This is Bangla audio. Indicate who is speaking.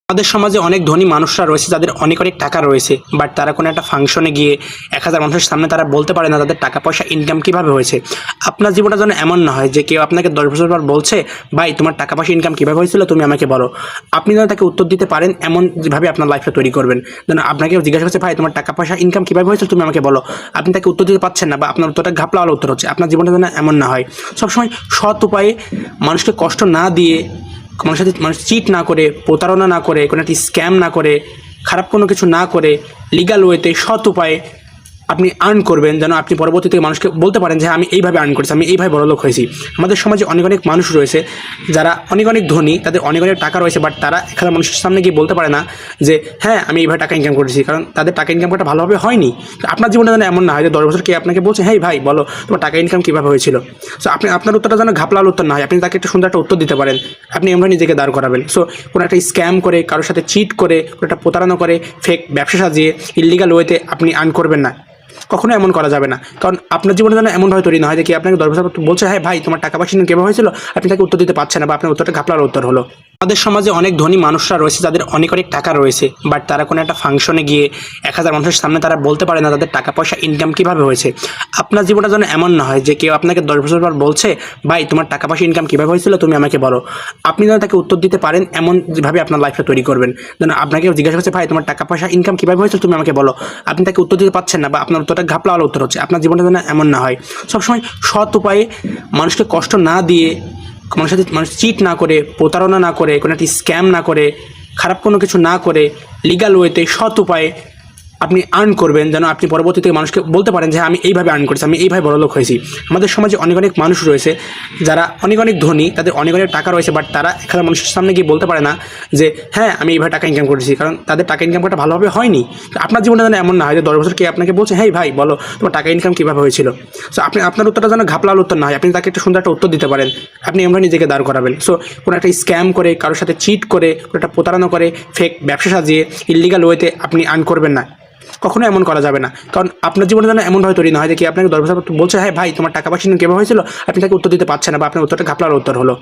Speaker 1: আমাদের সমাজে অনেক ধনী মানুষরা রয়েছে যাদের অনেক অনেক টাকা রয়েছে, বাট তারা কোনো একটা ফাংশনে গিয়ে 1000 মানুষের সামনে তারা বলতে পারে না তাদের টাকা পয়সা ইনকাম কীভাবে হয়েছে। আপনার জীবনটা যেন এমন না হয় যে কেউ আপনাকে 10 বছর পর বলছে, ভাই তোমার টাকা পয়সা ইনকাম কীভাবে হয়েছিল তুমি আমাকে বলো। আপনি যেন তাকে উত্তর দিতে পারেন এমনভাবে আপনার লাইফটা তৈরি করবেন। যেন আপনাকে জিজ্ঞাসা করছে, ভাই তোমার টাকা পয়সা ইনকাম কীভাবে হয়েছিল তুমি আমাকে বলো, আপনি তাকে উত্তর দিতে পারছেন না বা আপনার উত্তরটা ঘাপলাওয়ালা উত্তর হচ্ছে। আপনার জীবনটা যেন এমন না হয়, সবসময় সৎ উপায়ে মানুষকে কষ্ট না দিয়ে, মানুষের সাথে মানুষ চিট না করে, প্রতারণা না করে, কোনো একটি স্ক্যাম না করে, খারাপ কোনো কিছু না করে, লিগাল ওয়েতে সৎ উপায়ে আপনি আর্ন করবেন, যেন আপনি পরবর্তীতে মানুষকে বলতে পারেন যে আমি এইভাবে আর্ন করেছি, আমি এইভাবে বড়লোক হয়েছি। আমাদের সমাজে অনেক অনেক মানুষ রয়েছে যারা অনেক অনেক ধনী, তাদের অনেক অনেক টাকা রয়েছে, বাট তারা এখানে মানুষের সামনে গিয়ে বলতে পারে না যে হ্যাঁ আমি এইভাবে টাকা ইনকাম করেছি, কারণ তাদের টাকা ইনকাম করাটা ভালোভাবে হয়নি। আপনার জীবনটা যেন এমন না হয় যে 10 বছর কে আপনাকে বলছে, হ্যাঁ ভাই বলো তোমার টাকা ইনকাম কীভাবে হয়েছিল। সো আপনার উত্তরটা যেন ঘাপলাল উত্তর না হয়, আপনি তাকে একটা সুন্দর একটা উত্তর দিতে পারেন, আপনি এমন নিজেকে দাঁড় করাবেন। সো কোনো একটা স্ক্যাম করে, কারোর সাথে চিট করে, কোনো একটা প্রতারণা করে, ফেক ব্যবসা সাজিয়ে ইললিগাল ওয়েতে আপনি আর্ন করবেন না। কখনো এমন করা যাবে না, কারণ আপনার জীবনে যেন এমনভাবে তৈরি না হয় যে কি আপনাকে 10 বছর বলছে, হ্যাঁ ভাই তোমার টাকা পয়সা কীভাবে হয়েছিল, আপনি তাকে উত্তর দিতে পারছেন না বা আপনার উত্তরটা ঘাপলার উত্তর হলো। আমাদের সমাজে অনেক ধনী মানুষরা রয়েছে যাদের অনেক অনেক টাকা রয়েছে, বাট তারা কোনো একটা ফাংশনে গিয়ে 1000 মানুষের সামনে তারা বলতে পারে না তাদের টাকা পয়সা ইনকাম কীভাবে হয়েছে। আপনার জীবনটা যেন এমন না হয় যে কেউ আপনাকে 10 বছর পর বলছে, ভাই তোমার টাকা পয়সা ইনকাম কীভাবে হয়েছিল তুমি আমাকে বলো, আপনি যেন তাকে উত্তর দিতে পারেন এমনভাবে আপনার লাইফটা তৈরি করবেন। যেন আপনাকে জিজ্ঞাসা করছে, ভাই তোমার টাকা পয়সা ইনকাম কীভাবে হয়েছিল তুমি আমাকে বলো, আপনি তাকে উত্তর দিতে পারছেন না বা আপনার উত্তরটা ঘাপলাওয়ালা উত্তর হচ্ছে। আপনার জীবনটা যেন এমন না হয়, সবসময় সৎ উপায়ে মানুষকে কষ্ট না দিয়ে, মানুষের সাথে মানুষ চিট না করে, প্রতারণা না করে, কোনো একটি স্ক্যাম না করে, খারাপ কোনো কিছু না করে, লিগাল ওয়েতে সৎ উপায়ে আপনি আর্ন করবেন, যেন আপনি পরবর্তীতে মানুষকে বলতে পারেন যে আমি এইভাবে আর্ন করেছি, আমি এইভাবে বড়লোক হয়েছি। আমাদের সমাজে অনেক অনেক মানুষ রয়েছে যারা অনেক অনেক ধনী, তাদের অনেক অনেক টাকা রয়েছে, বাট তারা এখানে মানুষের সামনে গিয়ে বলতে পারে না যে হ্যাঁ আমি এইভাবে টাকা ইনকাম করেছি, কারণ তাদের টাকা ইনকাম করাটা ভালোভাবে হয়নি। আপনার জীবনটা যেন এমন না হয় যে 10 বছর কে আপনাকে বলছে, হ্যাঁ ভাই বলো তোমার টাকা ইনকাম কীভাবে হয়েছিল। সো আপনার উত্তরটা যেন ঘাপলাল উত্তর না হয়, আপনি তাকে একটা সুন্দর একটা উত্তর দিতে পারেন, আপনি এমন নিজেকে দাঁড় করাবেন। সো কোনো একটা স্ক্যাম করে, কারোর সাথে চিট করে, কোনো একটা প্রতারণা করে, ফেক ব্যবসা সাজিয়ে ইললিগাল ওয়েতে আপনি আর্ন করবেন না। কখনো এমন করা যাবে না, কারণ আপনার জীবনে যেন এমনভাবে তৈরি না হয় যে কি আপনাকে 10 বছর বলছে, হ্যাঁ ভাই তোমার টাকা পয়সা কীভাবে হয়েছিল, আপনি তাকে উত্তর দিতে পারছেন না বা আপনার উত্তরটা ঘাপলার উত্তর হলো।